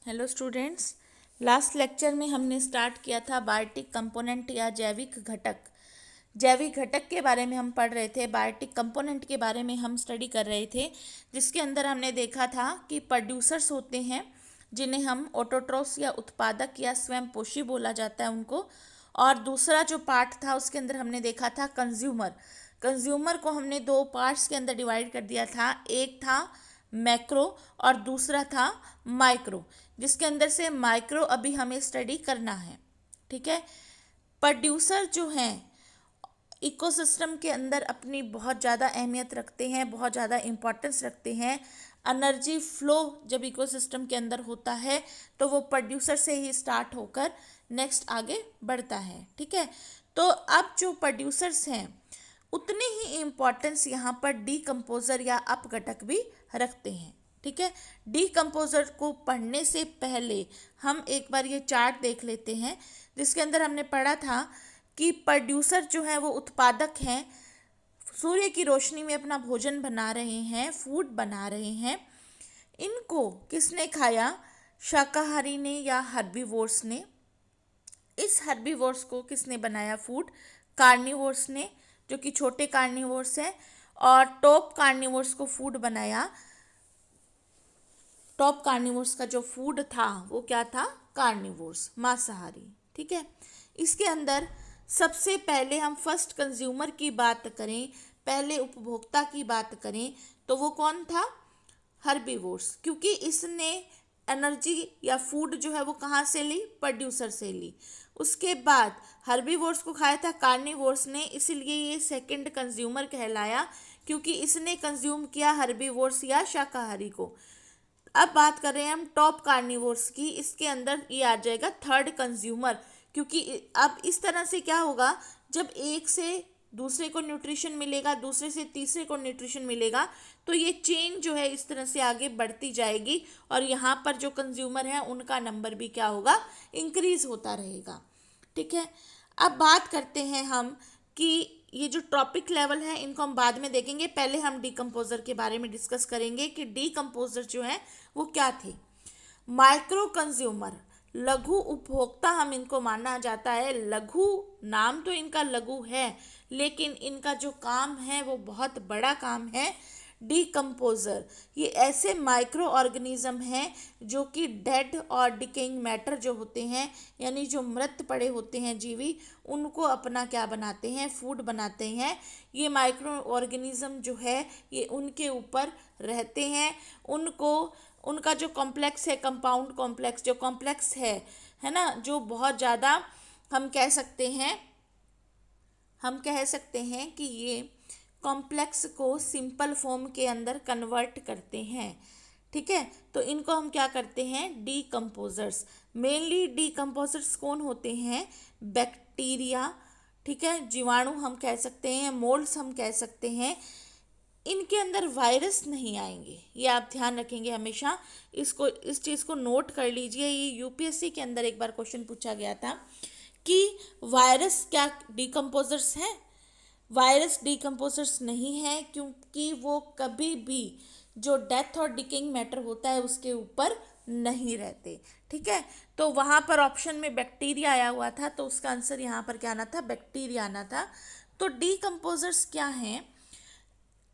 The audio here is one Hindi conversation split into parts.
Hello students. लास्ट लेक्चर में हमने स्टार्ट किया था बायोटिक कंपोनेंट या जैविक घटक। जैविक घटक के बारे में हम पढ़ रहे थे, बायोटिक कंपोनेंट के बारे में हम स्टडी कर रहे थे, जिसके अंदर हमने देखा था कि प्रोड्यूसर्स होते हैं जिन्हें हम ऑटोट्रोफ्स या उत्पादक या स्वयं पोषी बोला जाता है उनको। और दूसरा जो पार्ट था उसके अंदर हमने देखा था कंज्यूमर। कंज्यूमर को हमने दो पार्ट्स के अंदर डिवाइड कर दिया था, एक था मैक्रो और दूसरा था माइक्रो, जिसके अंदर से माइक्रो अभी हमें स्टडी करना है। ठीक है। प्रोड्यूसर जो हैं इकोसिस्टम के अंदर अपनी बहुत ज़्यादा अहमियत रखते हैं, बहुत ज़्यादा इम्पोर्टेंस रखते हैं। एनर्जी फ्लो जब इकोसिस्टम के अंदर होता है तो वो प्रोड्यूसर से ही स्टार्ट होकर नेक्स्ट आगे बढ़ता है। ठीक है। तो अब जो प्रोड्यूसर्स हैं उतने ही इम्पोर्टेंस यहाँ पर डीकम्पोजर या अपघटक भी रखते हैं। ठीक है। डीकम्पोजर को पढ़ने से पहले हम एक बार ये चार्ट देख लेते हैं, जिसके अंदर हमने पढ़ा था कि प्रोड्यूसर जो है वो उत्पादक हैं, सूर्य की रोशनी में अपना भोजन बना रहे हैं, फूड बना रहे हैं। इनको किसने खाया? शाकाहारी ने या हर्बीवोर्स ने। इस हर्बीवोर्स को किसने बनाया फूड? कार्निवोर्स ने, जो कि छोटे कार्निवोर्स हैं। और टॉप कार्निवोर्स को फूड बनाया। टॉप कार्निवोर्स का जो फूड था वो क्या था? कार्निवोर्स, मांसाहारी। ठीक है। इसके अंदर सबसे पहले हम फर्स्ट कंज्यूमर की बात करें, पहले उपभोक्ता की बात करें, तो वो कौन था? हर्बीवोर्स, क्योंकि इसने एनर्जी या फूड जो है वो कहाँ से ली? प्रोड्यूसर से ली। उसके बाद हर्बीवोर्स को खाया था कार्निवोर्स ने, इसीलिए ये सेकंड कंज्यूमर कहलाया, क्योंकि इसने कंज्यूम किया हर्बीवोर्स या शाकाहारी को। अब बात कर रहे हैं हम टॉप कार्निवोर्स की, इसके अंदर ये आ जाएगा थर्ड कंज्यूमर, क्योंकि अब इस तरह से क्या होगा, जब एक से दूसरे को न्यूट्रिशन मिलेगा, दूसरे से तीसरे को न्यूट्रिशन मिलेगा, तो ये चेन जो है इस तरह से आगे बढ़ती जाएगी और यहाँ पर जो कंज्यूमर है उनका नंबर भी क्या होगा? इंक्रीज होता रहेगा। ठीक है। अब बात करते हैं हम कि ये जो ट्रॉपिक लेवल है इनको हम बाद में देखेंगे, पहले हम डीकम्पोजर के बारे में डिस्कस करेंगे कि डीकम्पोजर जो है वो क्या थे। माइक्रो कंज्यूमर, लघु उपभोक्ता हम इनको माना जाता है। लघु, नाम तो इनका लघु है, लेकिन इनका जो काम है वो बहुत बड़ा काम है। डीकम्पोजर ये ऐसे माइक्रो ऑर्गेनिज्म हैं जो कि डेड और डिकेइंग मैटर जो होते हैं, यानी जो मृत पड़े होते हैं जीवी, उनको अपना क्या बनाते हैं? फूड बनाते हैं। ये माइक्रो ऑर्गेनिज्म जो है ये उनके ऊपर रहते हैं। उनको उनका जो कॉम्प्लेक्स है, कंपाउंड कॉम्प्लेक्स जो कॉम्प्लेक्स है ना, जो बहुत ज़्यादा हम कह सकते हैं कि ये कॉम्प्लेक्स को सिंपल फॉर्म के अंदर कन्वर्ट करते हैं। ठीक है। तो इनको हम क्या करते हैं? डीकम्पोजर्स। मेनली डीकम्पोजर्स कौन होते हैं? बैक्टीरिया। ठीक है। जीवाणु हम कह सकते हैं, मोल्ड्स हम कह सकते हैं। इनके अंदर वायरस नहीं आएंगे, ये आप ध्यान रखेंगे हमेशा। इस चीज़ को नोट कर लीजिए। ये यूपीएससी के अंदर एक बार क्वेश्चन पूछा गया था कि वायरस क्या डीकम्पोजर्स हैं? वायरस डीकम्पोजर्स नहीं है, क्योंकि वो कभी भी जो डेथ और डिकेइंग मैटर होता है उसके ऊपर नहीं रहते। ठीक है। तो वहाँ पर ऑप्शन में बैक्टीरिया आया हुआ था, तो उसका आंसर यहाँ पर क्या आना था? बैक्टीरिया आना था। तो डीकम्पोजर्स क्या हैं?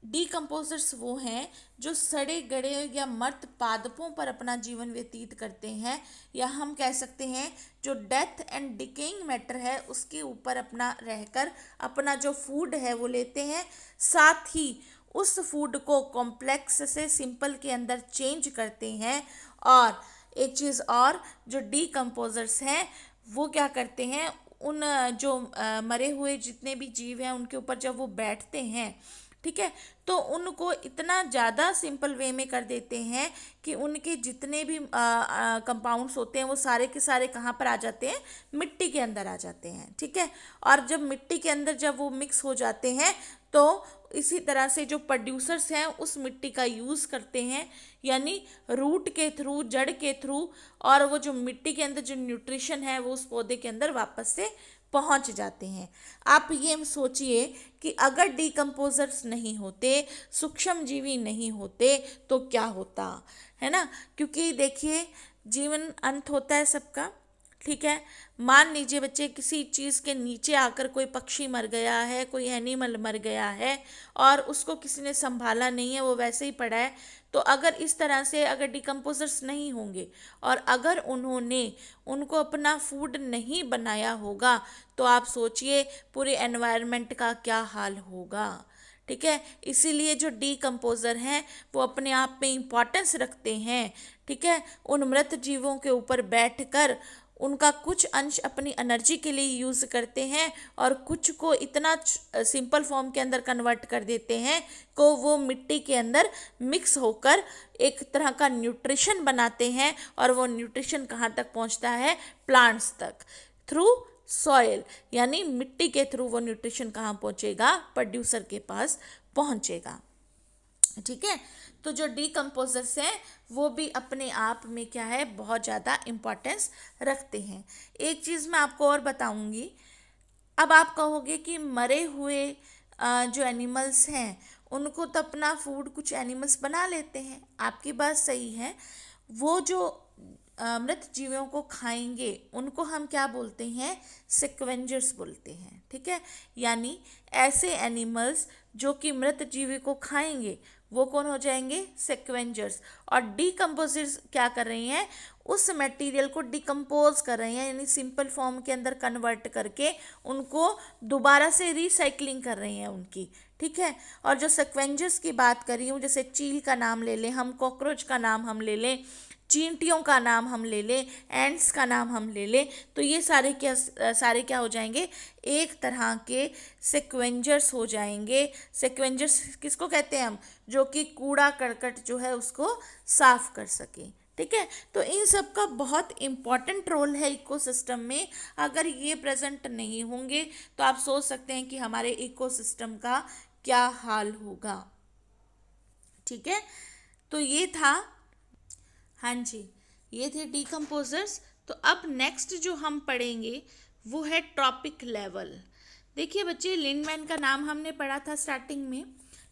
डीकम्पोजर्स वो हैं जो सड़े गड़े या मर्त पादपों पर अपना जीवन व्यतीत करते हैं, या हम कह सकते हैं जो डेथ एंड डिकेइंग मैटर है उसके ऊपर अपना रहकर अपना जो फूड है वो लेते हैं, साथ ही उस फूड को कॉम्प्लेक्स से सिंपल के अंदर चेंज करते हैं। और एक चीज़ और, जो डीकम्पोजर्स हैं वो क्या करते हैं? उन जो मरे हुए जितने भी जीव हैं उनके ऊपर जब वो बैठते हैं, ठीक है, तो उनको इतना ज़्यादा सिंपल वे में कर देते हैं कि उनके जितने भी कंपाउंड्स होते हैं वो सारे के सारे कहाँ पर आ जाते हैं? मिट्टी के अंदर आ जाते हैं। ठीक है। और जब मिट्टी के अंदर जब वो मिक्स हो जाते हैं तो इसी तरह से जो प्रोड्यूसर्स हैं उस मिट्टी का यूज़ करते हैं, यानी रूट के थ्रू, जड़ के थ्रू, और वो जो मिट्टी के अंदर जो न्यूट्रिशन है वो उस पौधे के अंदर वापस से पहुंच जाते हैं। आप ये सोचिए कि अगर डीकम्पोजर्स नहीं होते, सूक्ष्म जीवी नहीं होते, तो क्या होता है ना? क्योंकि देखिए जीवन अंत होता है सबका, ठीक है। मान लीजिए बच्चे किसी चीज़ के नीचे आकर कोई पक्षी मर गया है, कोई एनिमल मर गया है और उसको किसी ने संभाला नहीं है, वो वैसे ही पड़ा है। तो अगर इस तरह से अगर डिकम्पोजर्स नहीं होंगे और अगर उन्होंने उनको अपना फूड नहीं बनाया होगा तो आप सोचिए पूरे एनवायरनमेंट का क्या हाल होगा, ठीक है। इसीलिए जो डीकम्पोज़र हैं वो अपने आप में इम्पॉर्टेंस रखते हैं, ठीक है। उन मृत जीवों के ऊपर बैठकर उनका कुछ अंश अपनी एनर्जी के लिए यूज़ करते हैं और कुछ को इतना सिंपल फॉर्म के अंदर कन्वर्ट कर देते हैं को वो मिट्टी के अंदर मिक्स होकर एक तरह का न्यूट्रिशन बनाते हैं और वो न्यूट्रिशन कहाँ तक पहुँचता है, प्लांट्स तक, थ्रू सॉइल, यानी मिट्टी के थ्रू वो न्यूट्रिशन कहाँ पहुँचेगा, प्रोड्यूसर के पास पहुँचेगा, ठीक है। तो जो डीकम्पोजर्स हैं वो भी अपने आप में क्या है, बहुत ज़्यादा इम्पोर्टेंस रखते हैं। एक चीज़ मैं आपको और बताऊंगी। अब आप कहोगे कि मरे हुए जो एनिमल्स हैं उनको तो अपना फूड कुछ एनिमल्स बना लेते हैं, आपकी बात सही है। वो जो मृत जीवों को खाएंगे उनको हम क्या बोलते हैं, सिक्वेंजर्स बोलते हैं, ठीक है। यानी ऐसे एनिमल्स जो कि मृत जीवी को खाएंगे वो कौन हो जाएंगे, सिक्वेंजर्स। और डीकम्पोजर्स क्या कर रहे हैं, उस मटेरियल को डिकम्पोज कर रहे हैं, यानी सिंपल फॉर्म के अंदर कन्वर्ट करके उनको दोबारा से रिसाइकलिंग कर रहे हैं उनकी, ठीक है। और जो सिक्वेंजर्स की बात कर रही हूँ, जैसे चील का नाम ले लें हम, कॉकरोच का नाम हम ले लें, चींटियों का नाम हम ले लें, एंड्स का नाम हम ले लें, तो ये सारे क्या हो जाएंगे, एक तरह के सिक्वेंजर्स हो जाएंगे। सिक्वेंजर्स किसको कहते हैं हम, जो कि कूड़ा करकट जो है उसको साफ कर सके, ठीक है। तो इन सब का बहुत इम्पॉर्टेंट रोल है इकोसिस्टम में। अगर ये प्रेजेंट नहीं होंगे तो आप सोच सकते हैं कि हमारे इकोसिस्टम का क्या हाल होगा, ठीक है। तो ये था, हाँ जी, ये थे डीकम्पोजर्स। तो अब नेक्स्ट जो हम पढ़ेंगे वो है ट्रॉपिक लेवल। देखिए बच्चे, लिंडमैन का नाम हमने पढ़ा था स्टार्टिंग में।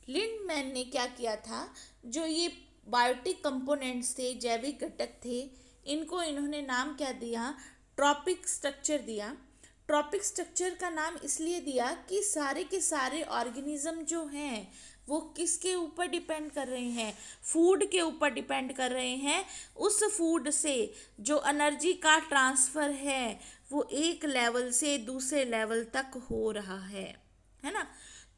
लिंडमैन ने क्या किया था, जो ये बायोटिक कंपोनेंट्स थे, जैविक घटक थे, इनको इन्होंने नाम क्या दिया, ट्रॉपिक स्ट्रक्चर दिया। ट्रॉपिक स्ट्रक्चर का नाम इसलिए दिया कि सारे के सारे ऑर्गेनिज्म जो हैं वो किसके ऊपर डिपेंड कर रहे हैं, फूड के ऊपर डिपेंड कर रहे हैं। उस फूड से जो एनर्जी का ट्रांसफ़र है वो एक लेवल से दूसरे लेवल तक हो रहा है ना।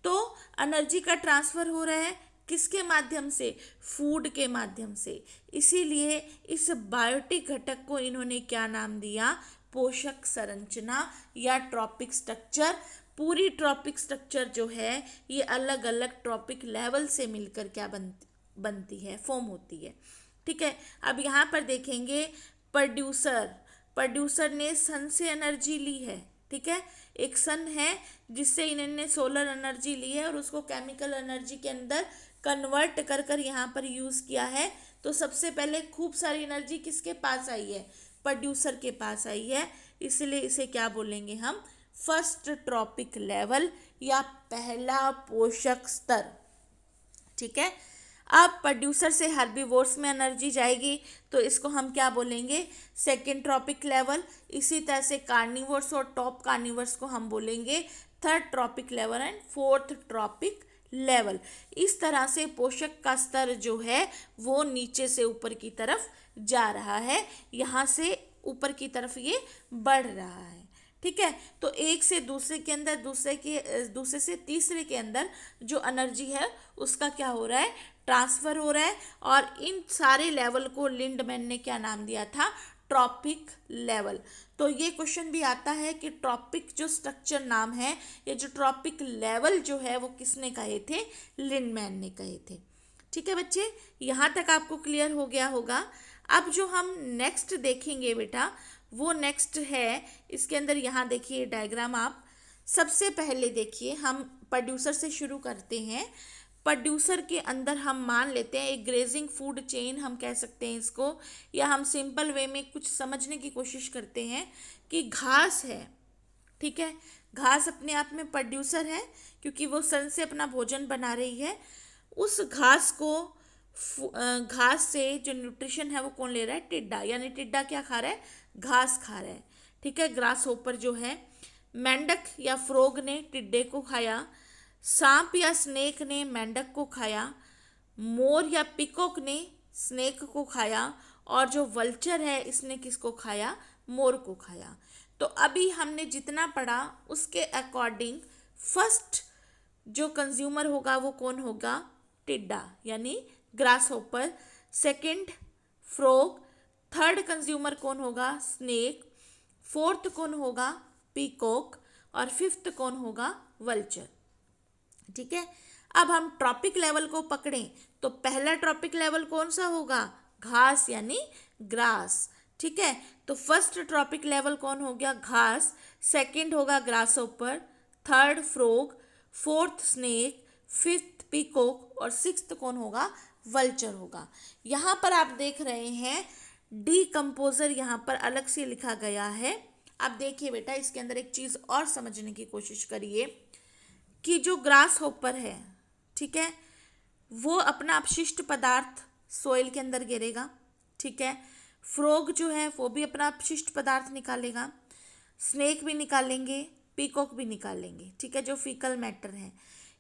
तो एनर्जी का ट्रांसफ़र हो रहा है किसके माध्यम से, फूड के माध्यम से। इसीलिए इस बायोटिक घटक को इन्होंने क्या नाम दिया, पोषक संरचना या ट्रॉपिक स्ट्रक्चर। पूरी ट्रॉपिक स्ट्रक्चर जो है ये अलग अलग ट्रॉपिक लेवल से मिलकर क्या बनती है, फॉर्म होती है, ठीक है। अब यहाँ पर देखेंगे प्रोड्यूसर ने सन से एनर्जी ली है, ठीक है। एक सन है जिससे इन्होंने सोलर एनर्जी ली है और उसको केमिकल एनर्जी के अंदर कन्वर्ट कर कर यहाँ पर यूज़ किया है। तो सबसे पहले खूब सारी एनर्जी किसके पास आई है, प्रोड्यूसर के पास आई है। इसलिए इसे क्या बोलेंगे हम, फर्स्ट ट्रॉपिक लेवल या पहला पोषक स्तर, ठीक है। अब प्रोड्यूसर से हर्बीवोर्स में एनर्जी जाएगी तो इसको हम क्या बोलेंगे, सेकेंड ट्रॉपिक लेवल। इसी तरह से कार्निवर्स और टॉप कार्निवर्स को हम बोलेंगे third trophic level and fourth trophic level. इस तरह से पोषक का स्तर जो है वो नीचे से ऊपर की तरफ जा रहा है, यहाँ से ऊपर की तरफ ये बढ़ रहा है, ठीक है। तो एक से दूसरे के अंदर, दूसरे से तीसरे के अंदर जो एनर्जी है उसका क्या हो रहा है, ट्रांसफ़र हो रहा है। और इन सारे लेवल को लिंडमैन ने क्या नाम दिया था, ट्रॉपिक लेवल। तो ये क्वेश्चन भी आता है कि ट्रॉपिक जो स्ट्रक्चर नाम है, ये जो ट्रॉपिक लेवल जो है वो किसने कहे थे, लिंडमैन ने कहे थे, ठीक है बच्चे। यहाँ तक आपको क्लियर हो गया होगा। अब जो हम नेक्स्ट देखेंगे बेटा, वो नेक्स्ट है, इसके अंदर यहाँ देखिए डायग्राम आप। सबसे पहले देखिए हम प्रोड्यूसर से शुरू करते हैं। प्रोड्यूसर के अंदर हम मान लेते हैं एक ग्रेजिंग फूड चेन हम कह सकते हैं इसको, या हम सिंपल वे में कुछ समझने की कोशिश करते हैं कि घास है, ठीक है। घास अपने आप में प्रोड्यूसर है क्योंकि वो सन से अपना भोजन बना रही है। उस घास को घास से जो न्यूट्रिशन है वो कौन ले रहा है, टिड्डा, यानी टिड्डा क्या खा रहा है, घास खा रहा है। ठीक है, ग्रास होपर जो है, मेंढक या फ्रॉग ने टिड्डे को खाया, सांप या स्नेक ने मेंढक को खाया, मोर या पिकॉक ने स्नेक को खाया, और जो वल्चर है इसने किसको खाया, मोर को खाया। तो अभी हमने जितना पढ़ा उसके अकॉर्डिंग फर्स्ट जो कंज्यूमर होगा वो कौन होगा, टिड्डा यानी grass hopper, second frog, third consumer कौन होगा, स्नेक, फोर्थ कौन होगा, पीकॉक, और फिफ्थ कौन होगा, वल्चर। ठीक है, अब हम ट्रॉपिक लेवल को पकड़ें तो पहला ट्रॉपिक लेवल कौन सा होगा, घास यानी ग्रास। ठीक है, तो फर्स्ट ट्रॉपिक लेवल कौन हो गया, घास, सेकंड होगा grass hopper, third frog, fourth snake, fifth peacock, और सिक्स्थ कौन होगा, वल्चर होगा। यहाँ पर आप देख रहे हैं डीकम्पोजर यहाँ पर अलग से लिखा गया है। अब देखिए बेटा, इसके अंदर एक चीज़ और समझने की कोशिश करिए कि जो ग्रास होपर है, ठीक है, वो अपना अपशिष्ट पदार्थ सोइल के अंदर गिरेगा। ठीक है, फ्रॉग जो है वो भी अपना अपशिष्ट पदार्थ निकालेगा, स्नेक भी निकालेंगे, पीकॉक भी निकालेंगे। ठीक है, जो फीकल मैटर है,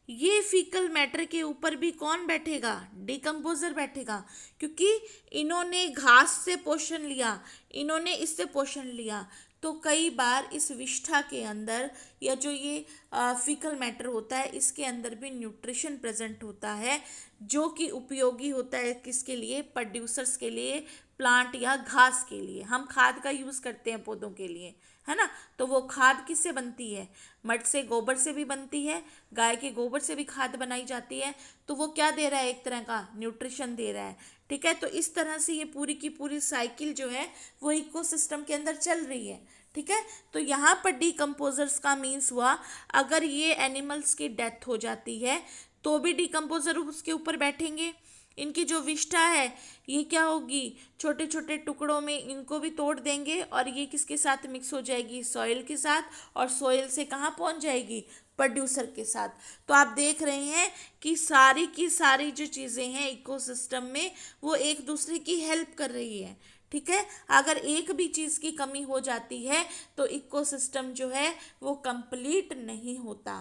ये फीकल मैटर के ऊपर भी कौन बैठेगा, डिकम्पोजर बैठेगा, क्योंकि इन्होंने घास से पोषण लिया, इन्होंने इससे पोषण लिया। तो कई बार इस विष्ठा के अंदर या जो ये फीकल मैटर होता है इसके अंदर भी न्यूट्रिशन प्रेजेंट होता है, जो कि उपयोगी होता है किसके लिए, प्रोड्यूसर्स के लिए, प्लांट या घास के लिए। हम खाद का यूज़ करते हैं पौधों के लिए, है ना, तो वो खाद किससे बनती है, मड से, गोबर से भी बनती है, गाय के गोबर से भी खाद बनाई जाती है। तो वो क्या दे रहा है, एक तरह का न्यूट्रिशन दे रहा है। ठीक है, तो इस तरह से ये पूरी की पूरी साइकिल जो है वो इकोसिस्टम के अंदर चल रही है। ठीक है, तो यहाँ पर डीकम्पोजर्स का मीन्स हुआ अगर ये एनिमल्स की डेथ हो जाती है तो भी डीकम्पोजर उसके ऊपर बैठेंगे। इनकी जो विष्ठा है ये क्या होगी, छोटे छोटे टुकड़ों में इनको भी तोड़ देंगे और ये किसके साथ मिक्स हो जाएगी, सॉइल के साथ, और सॉइल से कहाँ पहुँच जाएगी, प्रोड्यूसर के साथ। तो आप देख रहे हैं कि सारी की सारी जो चीज़ें हैं इकोसिस्टम में वो एक दूसरे की हेल्प कर रही है। ठीक है, अगर एक भी चीज़ की कमी हो जाती है तो इकोसिस्टम जो है वो कंप्लीट नहीं होता।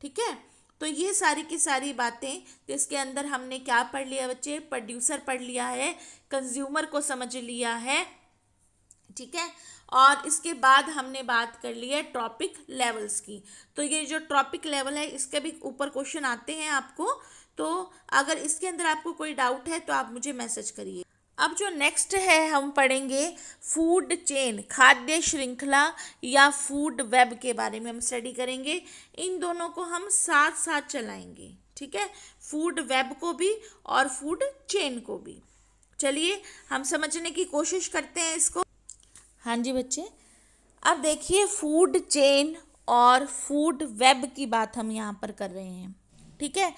ठीक है, तो ये सारी की सारी बातें जिसके अंदर हमने क्या पढ़ लिया बच्चे, प्रोड्यूसर पढ़ लिया है, कंज्यूमर को समझ लिया है। ठीक है, और इसके बाद हमने बात कर ली है ट्रॉपिक लेवल्स की। तो ये जो ट्रॉपिक लेवल है इसके भी ऊपर क्वेश्चन आते हैं आपको, तो अगर इसके अंदर आपको कोई डाउट है तो आप मुझे मैसेज करिए। अब जो नेक्स्ट है हम पढ़ेंगे फूड चेन, खाद्य श्रृंखला या फूड वेब के बारे में हम स्टडी करेंगे। इन दोनों को हम साथ साथ चलाएंगे। ठीक है, फूड वेब को भी और फूड चेन को भी। चलिए हम समझने की कोशिश करते हैं इसको। हाँ जी बच्चे, अब देखिए फूड चेन और फूड वेब की बात हम यहाँ पर कर रहे हैं। ठीक है,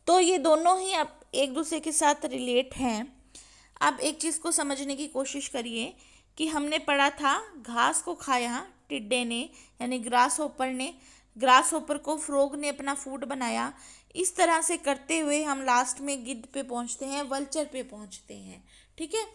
तो ये दोनों ही अब एक दूसरे के साथ रिलेट हैं। अब एक चीज़ को समझने की कोशिश करिए कि हमने पढ़ा था घास को खाया टिड्डे ने, यानी ग्रास होपर ने, ग्रास होपर को फ्रॉग ने अपना फूड बनाया। इस तरह से करते हुए हम लास्ट में गिद्ध पे पहुंचते हैं, वल्चर पे पहुंचते हैं। ठीक है,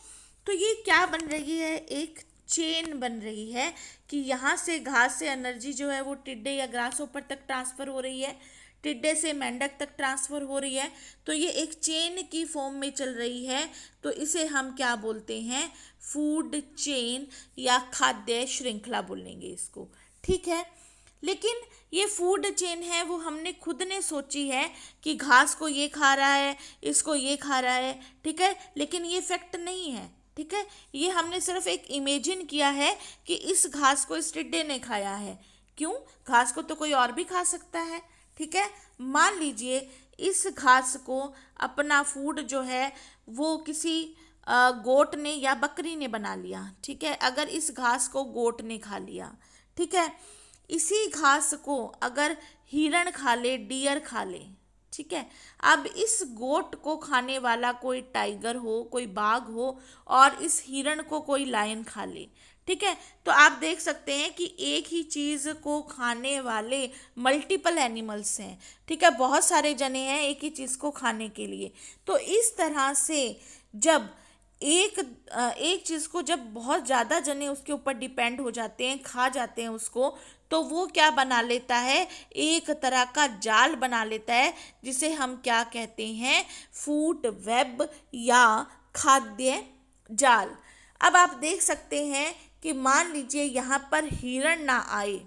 तो ये क्या बन रही है, एक चेन बन रही है कि यहाँ से घास से एनर्जी जो है वो टिड्डे या ग्रास होपर तक ट्रांसफ़र हो रही है, टिड्डे से मेंढक तक ट्रांसफ़र हो रही है। तो ये एक चेन की फॉर्म में चल रही है, तो इसे हम क्या बोलते हैं, फूड चेन या खाद्य श्रृंखला बोलेंगे इसको। ठीक है, लेकिन ये फूड चेन है वो हमने खुद ने सोची है कि घास को ये खा रहा है, इसको ये खा रहा है। ठीक है, लेकिन ये फैक्ट नहीं है। ठीक है, ये हमने सिर्फ एक इमेजिन किया है कि इस घास को इस टिड्डे ने खाया है। क्यों, घास को तो कोई और भी खा सकता है। ठीक है, मान लीजिए इस घास को अपना फूड जो है वो किसी गोट ने या बकरी ने बना लिया। ठीक है, अगर इस घास को गोट ने खा लिया, ठीक है, इसी घास को अगर हिरण खा ले, डियर खा ले, ठीक है। अब इस गोट को खाने वाला कोई टाइगर हो, कोई बाघ हो, और इस हिरण को कोई लायन खा ले, ठीक है, तो आप देख सकते हैं कि एक ही चीज को खाने वाले मल्टीपल एनिमल्स हैं, ठीक है, बहुत सारे जने हैं एक ही चीज को खाने के लिए। तो इस तरह से जब एक चीज को जब बहुत ज्यादा जने उसके ऊपर डिपेंड हो जाते हैं, खा जाते हैं उसको, तो वो क्या बना लेता है, एक तरह का जाल बना लेता है, जिसे हम क्या कहते हैं, फूड वेब या खाद्य जाल। अब आप देख सकते हैं कि मान लीजिए यहाँ पर हिरण ना आए,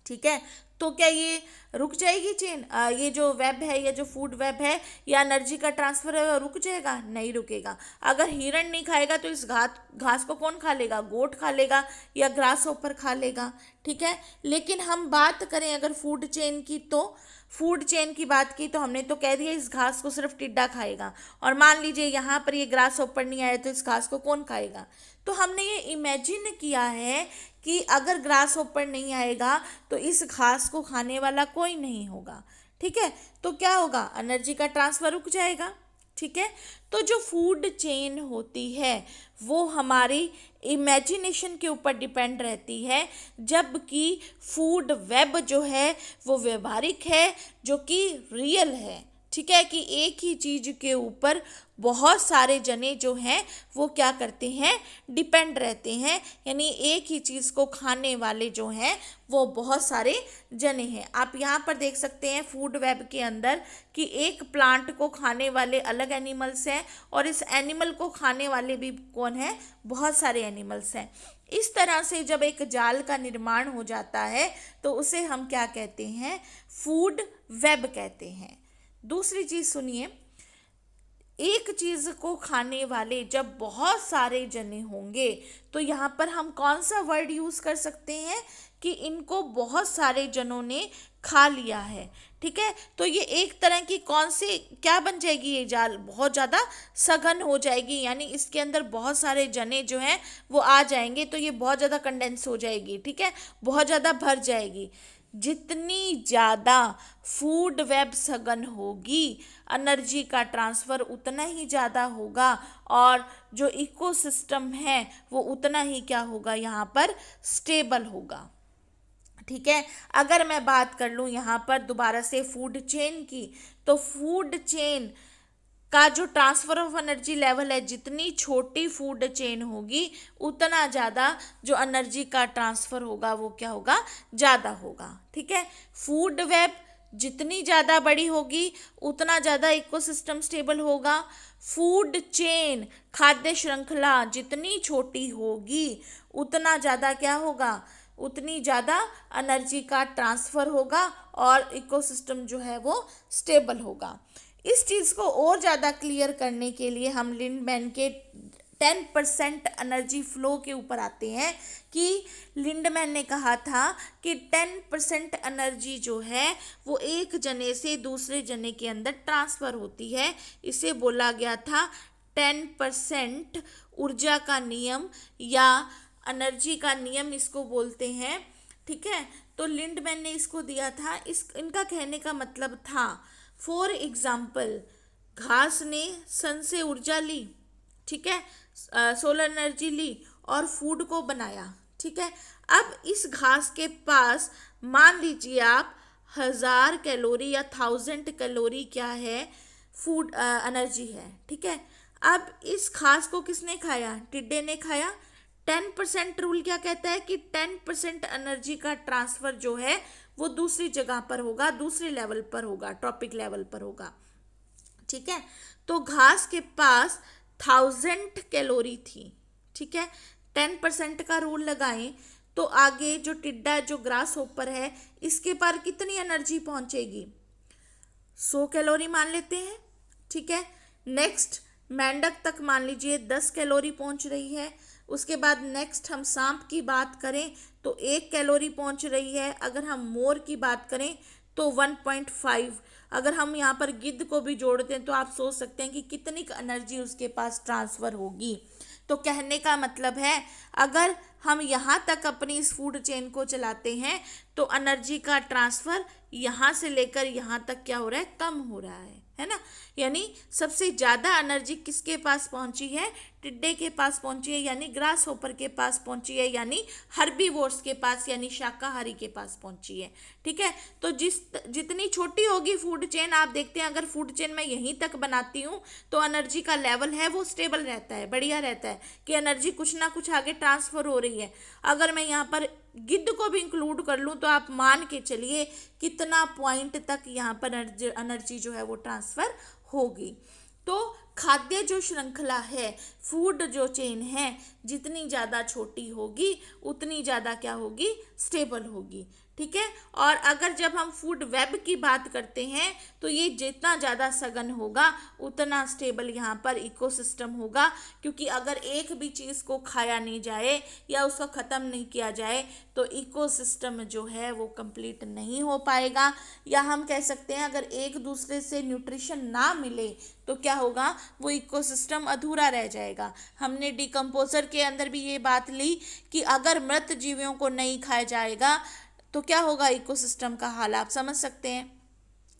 ठीक है, तो क्या ये रुक जाएगी चेन, ये जो वेब है, ये जो फूड वेब है या एनर्जी का ट्रांसफर है, वो रुक जाएगा? नहीं रुकेगा। अगर हिरण नहीं खाएगा तो इस घास को कौन खा लेगा? गोट खा लेगा या ग्रास होपर खा लेगा, ठीक है। लेकिन हम बात करें अगर फूड चेन की, तो फूड चेन की बात की तो हमने तो कह दिया इस घास को सिर्फ टिड्डा खाएगा, और मान लीजिए यहाँ पर ये ग्रास होपर नहीं आया तो इस घास को कौन खाएगा? तो हमने ये इमेजिन किया है कि अगर ग्रास होपर नहीं आएगा तो इस घास को खाने वाला कोई नहीं होगा, ठीक है, तो क्या होगा, एनर्जी का ट्रांसफर रुक जाएगा, ठीक है। तो जो फूड चेन होती है वो हमारी इमेजिनेशन के ऊपर डिपेंड रहती है, जबकि फूड वेब जो है वो व्यवहारिक है, जो कि रियल है, ठीक है, कि एक ही चीज के ऊपर बहुत सारे जने जो हैं वो क्या करते हैं, डिपेंड रहते हैं, यानी एक ही चीज को खाने वाले जो हैं वो बहुत सारे जने हैं। आप यहाँ पर देख सकते हैं फूड वेब के अंदर कि एक प्लांट को खाने वाले अलग एनिमल्स हैं, और इस एनिमल को खाने वाले भी कौन है, बहुत सारे एनिमल्स हैं। इस तरह से जब एक जाल का निर्माण हो जाता है तो उसे हम क्या कहते हैं, फूड वेब कहते हैं। दूसरी चीज सुनिए, एक चीज को खाने वाले जब बहुत सारे जने होंगे तो यहाँ पर हम कौन सा वर्ड यूज कर सकते हैं कि इनको बहुत सारे जनों ने खा लिया है, ठीक है। तो ये एक तरह की कौन सी क्या बन जाएगी, ये जाल बहुत ज़्यादा सघन हो जाएगी, यानी इसके अंदर बहुत सारे जने जो हैं वो आ जाएंगे, तो ये बहुत ज़्यादा कंडेंस हो जाएगी, ठीक है, बहुत ज़्यादा भर जाएगी। जितनी ज़्यादा फूड वेब सघन होगी, एनर्जी का ट्रांसफ़र उतना ही ज़्यादा होगा, और जो इकोसिस्टम है वो उतना ही क्या होगा, यहाँ पर स्टेबल होगा, ठीक है। अगर मैं बात कर लूँ यहाँ पर दोबारा से फूड चेन की, तो फूड चेन का जो ट्रांसफर ऑफ एनर्जी लेवल है, जितनी छोटी फूड चेन होगी उतना ज़्यादा जो एनर्जी का ट्रांसफर होगा वो क्या होगा, ज़्यादा होगा, ठीक है। फूड वेब जितनी ज़्यादा बड़ी होगी उतना ज़्यादा इकोसिस्टम स्टेबल होगा। फूड चेन खाद्य श्रृंखला जितनी छोटी होगी उतना ज़्यादा क्या होगा, उतनी ज़्यादा एनर्जी का ट्रांसफ़र होगा और इकोसिस्टम जो है वो स्टेबल होगा। इस चीज़ को और ज़्यादा क्लियर करने के लिए हम लिंडमैन के 10% एनर्जी फ्लो के ऊपर आते हैं कि लिंडमैन ने कहा था कि 10% एनर्जी जो है वो एक जने से दूसरे जने के अंदर ट्रांसफ़र होती है। इसे बोला गया था 10% ऊर्जा का नियम या एनर्जी का नियम इसको बोलते हैं, ठीक है। तो लिंडमैन ने इसको दिया था, इनका कहने का मतलब था, फॉर एग्जाम्पल घास ने सन से ऊर्जा ली, ठीक है, सोलर एनर्जी ली और फूड को बनाया, ठीक है। अब इस घास के पास मान लीजिए आप 1000 कैलोरी या 1000 कैलोरी क्या है, फूड एनर्जी है, ठीक है। अब इस घास को किसने खाया, टिड्डे ने खाया। 10% रूल क्या कहता है कि 10% एनर्जी का ट्रांसफ़र जो है वो दूसरी जगह पर होगा, दूसरे लेवल पर होगा, ट्रॉपिक लेवल पर होगा, ठीक है। तो घास के पास 1000 कैलोरी थी, ठीक है, 10% का रूल लगाएं तो आगे जो टिड्डा जो ग्रास होपर है इसके पार कितनी एनर्जी पहुंचेगी, 100 कैलोरी मान लेते हैं, ठीक है। नेक्स्ट मेंढक तक मान लीजिए 10 कैलोरी पहुंच रही है। उसके बाद नेक्स्ट हम सांप की बात करें तो 1 कैलोरी पहुंच रही है। अगर हम मोर की बात करें तो 1.5। अगर हम यहाँ पर गिद्ध को भी जोड़ते हैं तो आप सोच सकते हैं कि कितनी एनर्जी उसके पास ट्रांसफ़र होगी। तो कहने का मतलब है अगर हम यहाँ तक अपनी इस फूड चेन को चलाते हैं तो एनर्जी का ट्रांसफ़र यहाँ से लेकर यहाँ तक क्या हो रहा है, कम हो रहा है ना। यानी सबसे ज़्यादा एनर्जी किसके पास पहुँची है, टिड्डे के पास पहुँची है, यानी ग्रास होपर के पास पहुँची है, यानी हर्बीवोर्स के पास, यानी शाकाहारी के पास पहुँची है। ठीक है, तो जितनी छोटी होगी फूड चेन, आप देखते हैं अगर फूड चेन मैं यहीं तक बनाती हूँ तो एनर्जी का लेवल है वो स्टेबल रहता है, बढ़िया रहता है कि एनर्जी कुछ ना कुछ आगे ट्रांसफ़र हो रही है। अगर मैं यहाँ पर गिद्ध को भी इंक्लूड कर लूँ तो आप मान के चलिए कितना पॉइंट तक यहाँ पर एनर्जी जो है वो ट्रांसफ़र होगी। तो खाद्य जो श्रृंखला है, फूड जो चेन है, जितनी ज़्यादा छोटी होगी उतनी ज़्यादा क्या होगी, स्टेबल होगी। ठीक है, और अगर जब हम फूड वेब की बात करते हैं तो ये जितना ज़्यादा सघन होगा उतना स्टेबल यहाँ पर इकोसिस्टम होगा, क्योंकि अगर एक भी चीज़ को खाया नहीं जाए या उसको ख़त्म नहीं किया जाए तो इकोसिस्टम जो है वो कंप्लीट नहीं हो पाएगा। या हम कह सकते हैं अगर एक दूसरे से न्यूट्रिशन ना मिले तो क्या होगा, वो इकोसिस्टम अधूरा रह जाएगा। हमने डिकम्पोजर के अंदर भी ये बात ली कि अगर मृत जीवियों को नहीं खाया जाएगा तो क्या होगा इकोसिस्टम का हाल, आप समझ सकते हैं,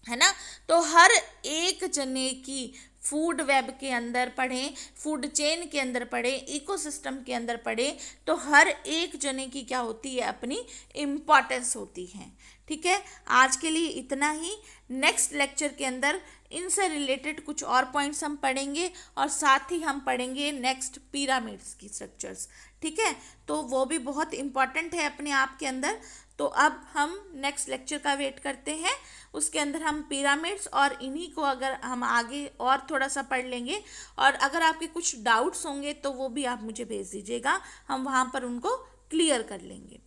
है ना। तो हर एक जने की फूड वेब के अंदर पढ़ें, फूड चेन के अंदर पढ़ें, इकोसिस्टम के अंदर पढ़ें, तो हर एक जने की क्या होती है, अपनी इम्पॉर्टेंस होती है। ठीक है, आज के लिए इतना ही। नेक्स्ट लेक्चर के अंदर इनसे रिलेटेड कुछ और पॉइंट्स हम पढ़ेंगे और साथ ही हम पढ़ेंगे नेक्स्ट पिरामिड्स की स्ट्रक्चर्स। ठीक है, तो वो भी बहुत इम्पॉर्टेंट है अपने आप के अंदर। तो अब हम नेक्स्ट लेक्चर का वेट करते हैं, उसके अंदर हम पिरामिड्स और इन्हीं को अगर हम आगे और थोड़ा सा पढ़ लेंगे, और अगर आपके कुछ डाउट्स होंगे तो वो भी आप मुझे भेज दीजिएगा, हम वहाँ पर उनको क्लियर कर लेंगे।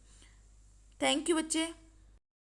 थैंक यू बच्चे।